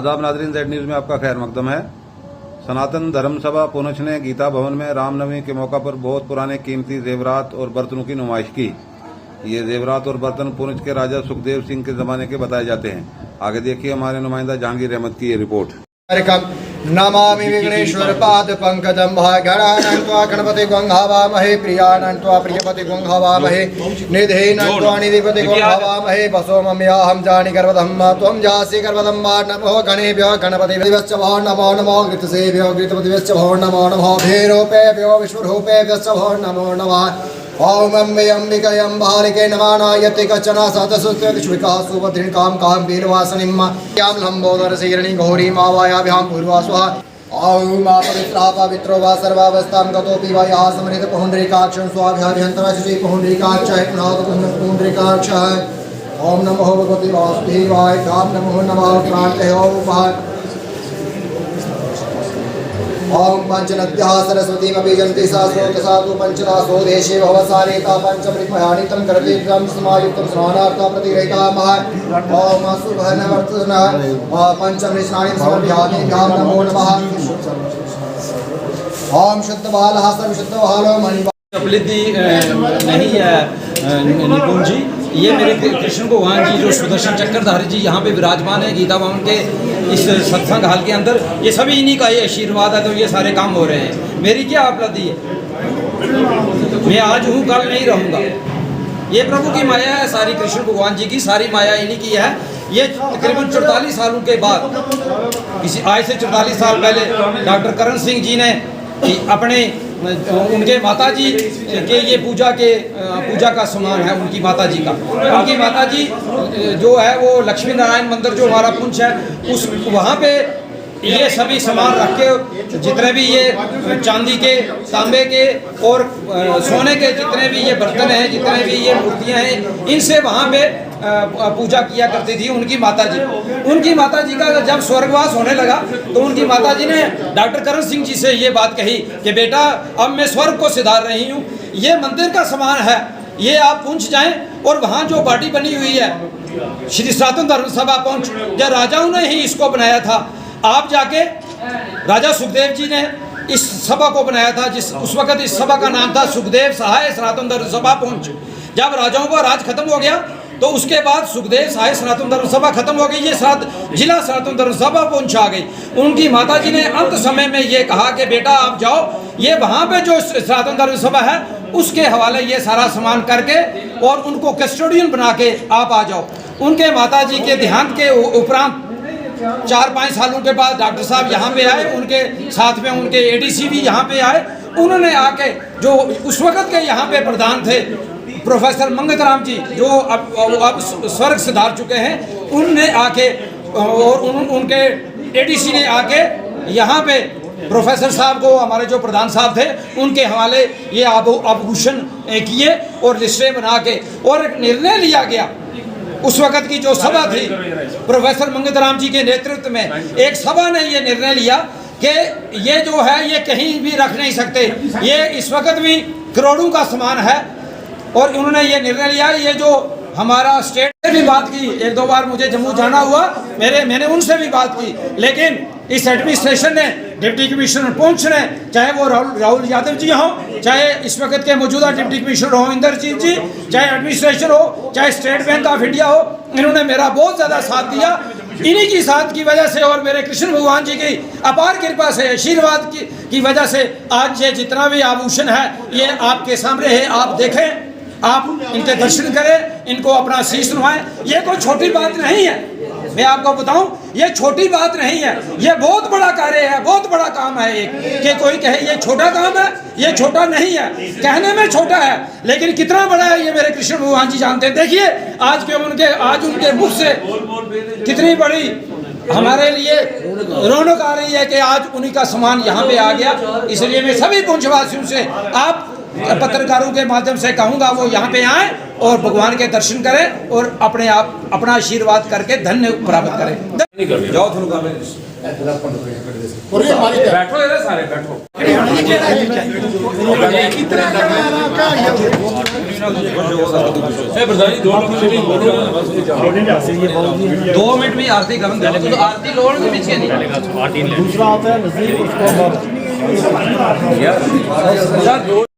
आदाब नाजरीन, Z news में आपका खैर मकदम है। सनातन धर्म सभा पुंछ ने गीता भवन में रामनवमी के मौका पर बहुत पुराने कीमती जेवरात और बर्तनों की नुमाइश की। ये जेवरात और बर्तन पुंछ के राजा सुखदेव सिंह के जमाने के बताए जाते हैं। आगे देखिए हमारे नुमाइंदा जहांगीर अहमद की ये रिपोर्ट। नमामि विघ्नेश्वर पाद पंकजं गणानन्त्वा गणपति गंघावामहे प्रियानन्त्वा प्रियपति गंघावामहे निधेनन्त्वा निधिपति गंघावामहे वसो मम्याहं जानि गर्भधं त्वं जासि गर्भधं वा नमो गणेभ्यो गणपतिभ्यश्च भो नमो नमो घृतसेभ्यो घृतपतिभ्यश्च भो नमो नमो भेरूपेभ्यो विश्वरूपेभ्यश्च भो नमो नमः। ओम अम्बे अंबिकयं बालिके नमानायति कचना सतसुत्विका सुभद्रिकां कां वीरवासनिं यां लंबोदर शैरणी गौरी मावायाभ्यां पूर्वास्वा। ओम पवित्रा पवित्रो वा सर्वावस्थां गतोऽपि वा या समृत पुण्डरीकाक्षं स्वाभ्याभ्यन्तरश्री पुण्डरीकाक्षाय पुण्डरीकाक्षाय। ओम नमो भगवते वासुदेवाय ओम नमो नमः प्राणते ओम ओम पंचनद्याः सरस्वतीमपि जन्ति सा स्रोतसाधु पंचदासो देशे भवसारेता पंचमृतमयानितं करतीर्थं समायुक्तं स्नानार्थं प्रतिरेकामः। ओम सुभनवर्तनः पंचमृष्णानि समर्पयामि नमो नमः। ओम शुद्धबालः सर्वशुद्धबालो मणि उपलब्धि नहीं है निपुण जी, ये मेरे कृष्ण भगवान जी जो सुदर्शन चक्रधारी जी यहाँ पे विराजमान है गीता भवन के इस सत्संग हाल के अंदर, ये सभी इन्हीं का ये आशीर्वाद है तो ये सारे काम हो रहे हैं। मेरी क्या उपलब्धि है, मैं आज हूँ कल नहीं रहूँगा। ये प्रभु की माया है सारी, कृष्ण भगवान जी की सारी माया इन्हीं की है। ये तकरीबन 44 सालों के बाद, किसी आज से 44 साल पहले डॉक्टर करण सिंह जी ने अपने उनके माताजी के ये पूजा का सामान है उनकी माताजी का। उनकी माताजी जो है वो लक्ष्मी नारायण मंदिर जो हमारा पुंछ है उस वहाँ पे ये सभी सामान रख के जितने भी ये चांदी के, तांबे के और सोने के जितने भी ये बर्तन हैं, जितने भी ये मूर्तियाँ हैं, इनसे वहाँ पे पूजा किया करती थी उनकी माताजी। उनकी माताजी का जब स्वर्गवास होने लगा तो उनकी माताजी ने डॉक्टर करण सिंह जी से ये बात कही कि बेटा अब मैं स्वर्ग को सिधार रही हूँ, ये मंदिर का सामान है, ये आप पुंछ जाएं और वहाँ जो बाटी बनी हुई है श्री सनातन धर्म सभा पुंछ, जो राजाओं ने ही इसको बनाया था। आप जाके राजा सुखदेव जी ने इस सभा को बनाया था, जिस उस वक्त इस सभा का नाम था सुखदेव सहाय सनातन धर्म सभा पुंछ। जब राजाओं का राज खत्म हो गया तो उसके बाद सुखदेव सहाय सनातन धर्म सभा खत्म हो गई, ये जिला सनातन धर्म सभा पुंछ आ गई। उनकी माताजी ने अंत समय में ये कहा कि बेटा आप जाओ, ये वहाँ पे जो सनातन धर्म सभा है उसके हवाले ये सारा सामान करके और उनको कस्टोडियन बना के आप आ जाओ। उनके माताजी के देहांत के उपरांत 4-5 सालों के बाद डॉक्टर साहब यहाँ पे आए, उनके साथ में उनके एडीसी भी यहाँ पे आए। उन्होंने आके जो उस वक्त के यहाँ पे प्रधान थे प्रोफेसर मंगतराम जी जो अब स्वर्ग सिधार चुके हैं, उनने आके और उनके एडीसी ने आके यहाँ पे प्रोफेसर साहब को, हमारे जो प्रधान साहब थे, उनके हवाले ये आभूषण किए और लिस्टें बना के और एक निर्णय लिया गया। उस वक्त की जो सभा थी प्रोफेसर मंगतराम जी के नेतृत्व में एक सभा ने ये निर्णय लिया कि ये जो है ये कहीं भी रख नहीं सकते, ये इस वक्त भी करोड़ों का सामान है। और उन्होंने ये निर्णय लिया, ये जो हमारा स्टेट से भी बात की, 1-2 बार मुझे जम्मू जाना हुआ, मैंने उनसे भी बात की, लेकिन इस एडमिनिस्ट्रेशन ने, डिप्टी कमिश्नर पुंछ ने, चाहे वो राहुल यादव जी हों, चाहे इस वक्त के मौजूदा डिप्टी कमिश्नर हो इंद्रजीत जी, चाहे एडमिनिस्ट्रेशन हो, चाहे स्टेट बैंक ऑफ इंडिया हो, इन्होंने मेरा बहुत ज़्यादा साथ दिया। इन्हीं की साथ की वजह से और मेरे कृष्ण भगवान जी की अपार कृपा से, आशीर्वाद की वजह से आज ये जितना भी आभूषण है ये आपके सामने है। आप देखें, आप इनके दर्शन करें, इनको अपना शीश नवाएं। ये कोई छोटी बात नहीं है, मैं आपको बताऊं, ये छोटी बात नहीं है, ये बहुत बड़ा कार्य है, बहुत बड़ा काम है। एक कि कोई कहे ये छोटा काम है, ये छोटा नहीं है, कहने में छोटा है लेकिन कितना बड़ा है ये मेरे कृष्ण भगवान जी जानते हैं। देखिए आज उनके मुख से कितनी बड़ी हमारे लिए रौनक आ रही है कि आज उन्हीं का सामान यहाँ पे आ गया। इसलिए मैं सभी पुंछवासियों से, आप पत्रकारों के माध्यम से कहूँगा वो यहाँ पे आए और भगवान के दर्शन करें और अपने आप अपना आशीर्वाद करके धन्य प्राप्त करें। जाओ धुनुका में बैठो, सारे बैठो। कृष्ण प्रधान जी 2 मिनट 2 मिनट में आरती करन दे तो आरती लोड़ के बीच के नहीं दूसरा होता है नजदीक उसको सर